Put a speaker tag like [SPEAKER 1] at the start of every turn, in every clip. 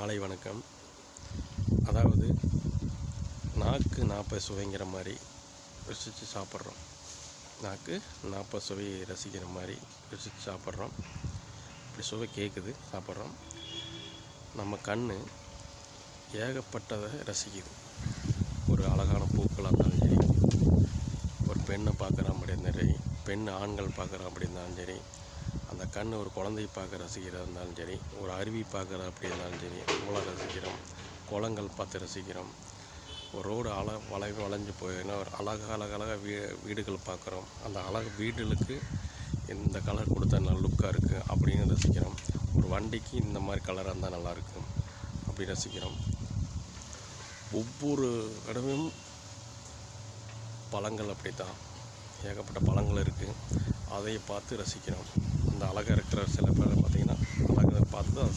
[SPEAKER 1] மாலை வணக்கம். அதாவது நாக்கு 40 சுவைங்கிற மாதிரி ருசித்து சாப்பிட்றோம். நாக்கு 40 சுவையை ரசிக்கிற மாதிரி ருசித்து சாப்பிட்றோம். இப்படி சுவை கேட்குது, சாப்பிட்றோம். நம்ம கண் ஏகப்பட்டதை ரசிக்குது. ஒரு அழகான பூக்களாக இருந்தாலும் சரி, ஒரு பெண்ணை பார்க்குறோம் அப்படின்னா சரி, பெண் ஆண்கள் பார்க்குறோம் அப்படின்னாலும் சரி, அந்த கண் ஒரு குழந்தையை பார்க்க ரசிக்கிறதா இருந்தாலும் சரி, ஒரு அருவி பார்க்குற அப்படி இருந்தாலும் சரி, அவ்வளோ ரசிக்கிறோம். குளங்கள் பார்த்து ரசிக்கிறோம். ஒரு ரோடு வளைஞ்சு போயின்னா ஒரு அழகாக வீடுகள் பார்க்குறோம். அந்த அழகு வீடுகளுக்கு இந்த கலர் கொடுத்தா நல்ல லுக்காக இருக்குது அப்படின்னு ரசிக்கிறோம். ஒரு வண்டிக்கு இந்த மாதிரி கலராக இருந்தால் நல்லாயிருக்கும் அப்படி ரசிக்கிறோம். ஒவ்வொரு இடமும் பழங்கள் அப்படி தான், ஏகப்பட்ட பழங்கள் இருக்குது. அதை பார்த்து ரசிக்கிறோம். அந்த அழகாக இருக்கிற சில பேர் பார்த்திங்கன்னா அழகை பார்த்து தான்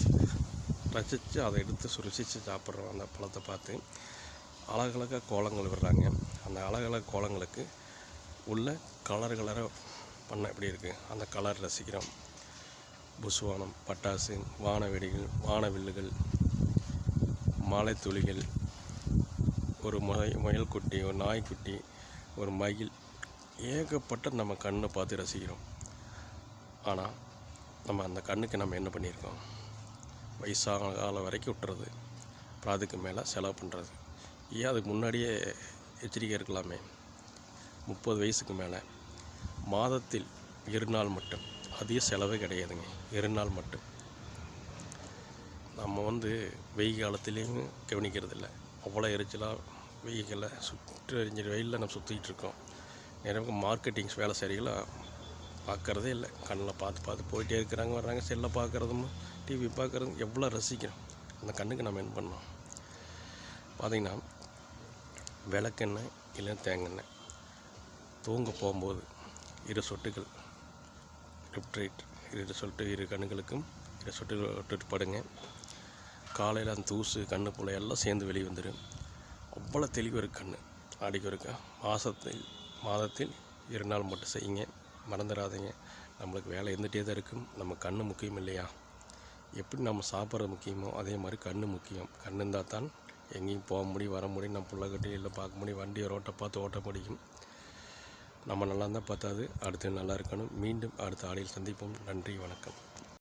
[SPEAKER 1] ரசித்து அதை எடுத்து ருசித்து சாப்பிட்றோம். அந்த பழத்தை பார்த்து அழகழகாக கோலங்கள் விடுறாங்க. அந்த அழகழக கோலங்களுக்கு உள்ள கலராக பண்ண எப்படி இருக்குது, அந்த கலர் ரசிக்கிறோம். புஸ்வானம், பட்டாசு, வானவெடிகள், வானவில்லுகள், மலை துளிகள், ஒரு முயல்குட்டி, ஒரு நாய்க்குட்டி, ஒரு மயில், ஏகப்பட்ட நம்ம கண்ணை பார்த்து ரசிக்கிறோம். ஆனால் நம்ம அந்த கண்ணுக்கு நம்ம என்ன பண்ணியிருக்கோம், வயசான காலம் வரைக்கும் விட்டுறது, அப்புறம் அதுக்கு மேலே செலவு பண்ணுறது. ஏன் அதுக்கு முன்னாடியே எச்சரிக்கை இருக்கலாமே. 30 வயசுக்கு மேலே மாதத்தில் 2 நாள் மட்டும், அதிக செலவே கிடையாதுங்க, 2 நாள் மட்டும். நம்ம வெயில் காலத்துலேயும் கவனிக்கிறதில்ல, அவ்வளோ எரிச்சலாக வெயில்களை சுற்றி வெயிலில் நம்ம சுற்றிக்கிட்டு இருக்கோம். நிறைய மார்க்கெட்டிங்ஸ் வேலை சரிகளாக பார்க்குறதே இல்லை. கண்ணில் பார்த்து போயிட்டே இருக்கிறாங்க, வர்றாங்க. செல்லை பார்க்குறதும் டிவி பார்க்குறதும் எவ்வளோ ரசிக்கிறோம். அந்த கண்ணுக்கு நம்ம என்ன பண்ணோம் பார்த்திங்கன்னா, விளக்கெண்ணெய் இல்லை தேங்காய் தூங்க போகும்போது 2 சொட்டுகள் லிப்ட்ரைட் 2 சொட்டு 2 கண்ணுகளுக்கும் 2 சொட்டுகள் விட்டுட்டு படுங்க. காலையில் அந்த தூசு கண்ணு போல எல்லாம் சேர்ந்து வெளியே வந்துடும். அவ்வளோ தெளிவு இருக்குது கண். அடிக்க இருக்க மாதத்தில் 2 நாள் மட்டும் செய்யுங்க, மறந்துடாதீங்க. நம்மளுக்கு வேலை இருந்துகிட்டே தான் இருக்கும். நம்ம கண் முக்கியம் இல்லையா? எப்படி நம்ம சாப்பிட்றது முக்கியமோ அதே மாதிரி கண் முக்கியம். கண் இருந்தால் தான் எங்கேயும் போக முடியும், வர முடியும், நம்ம பிள்ளைகட்டையில் பார்க்க முடியும், வண்டியை ரோட்டை பார்த்து ஓட்ட முடியும். நம்ம நல்லா இருந்தால் பார்த்தாது, அடுத்து நல்லா இருக்கணும். மீண்டும் அடுத்த ஆடியில் சந்திப்போம். நன்றி, வணக்கம்.